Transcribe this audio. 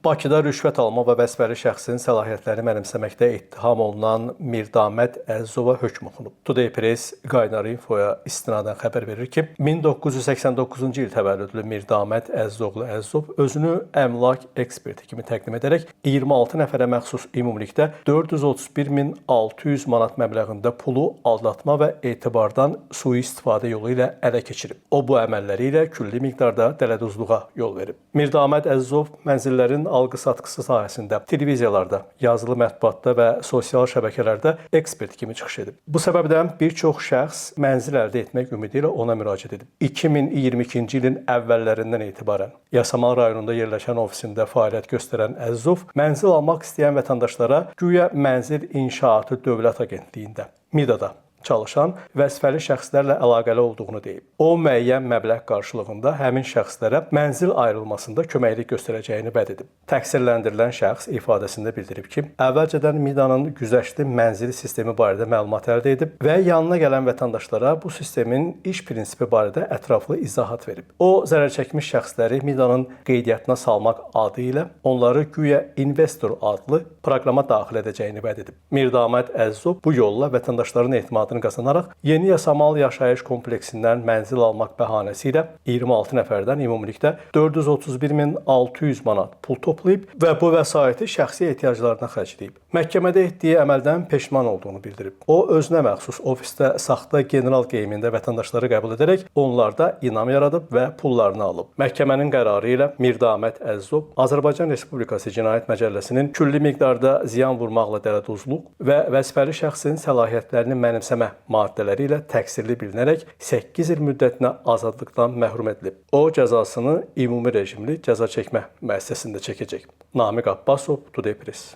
Bakıda rüşvət alma və vəzifəli şəxsin səlahiyyətlərini mənimsəməkdə ittiham olunan Mirdamət Əzzova hökm oxunub. Today Press Qaynar Infoya istinadən xəbər verir ki, 1989-cu il təvəllüdlü Mirdamət Əzzoğlu Əzzov özünü əmlak eksperti kimi təqdim edərək 26 nəfərə məxsus ümumilikdə 431.600 manat məbləğində pulu aldatma və etibardan sui-istifadə yolu ilə ələ keçirib. O bu əməlləri ilə külli miqdarda dələduzluğa yol verib. Mirdamət Əzzov mənzillərin alqı-satqısı sahəsində, televiziyalarda, yazılı mətbuatda və sosial şəbəkələrdə ekspert kimi çıxış edib. Bu səbəbdən bir çox şəxs mənzil əldə etmək ümidi ilə ona müraciət edib. 2022-ci ilin əvvəllərindən etibarən Yasamal rayonunda yerləşən ofisində fəaliyyət göstərən Əzzov mənzil almaq istəyən vətəndaşlara güya Mənzil İnşaatı Dövlət Agentliyində, MİDAda çalışan vəzifəli şəxslərlə əlaqəli olduğunu deyib. O, müəyyən məbləğ qarşılığında həmin şəxslərə mənzil ayrılmasında köməklik göstərəcəyini vəd edib. Təqsirləndirilən şəxs ifadəsində bildirib ki, əvvəlcədən MİDAnın güzəştli mənzil sistemi barədə məlumat əldə edib və yanına gələn vətəndaşlara bu sistemin iş prinsipi barədə ətraflı izahat verib. O, zərər çəkmiş şəxsləri MİDAnın qeydiyyatına salmaq adı ilə onları güya investor adlı proqrama daxil edəcəyini vəd edib. Mirdamət Əzzov bu yolla vətəndaşların etimadını qazanaraq Yeni Yasamal yaşayış kompleksindən mənzil almaq bəhanəsi ilə 26 nəfərdən ümumilikdə 431.600 manat pul toplayıb və bu vəsaiti şəxsi ehtiyaclarına xərcləyib. Məhkəmədə etdiyi əməldən peşman olduğunu bildirib. O, özünə məxsus ofisdə saxta general geyimində vətəndaşları qəbul edərək onlarda inam yaradıb və pullarını alıb. Məhkəmənin qərarı ilə Mirdamət Əzzov Azərbaycan Respublikası Cinayət Məcəlləsinin külli miqdarda ziyan vurmaqla dələduzluq və vəzifəli şəxsin səlahiyyətlərini mənimsəmə maddələri ilə təqsirli bilinərək 8 il müddətinə azadlıqdan məhrum edilib. O, cəzasını ümumi rejimli cəza çəkmə müəssisəsində çəkəcək. Namiq Abbasov, Today Press.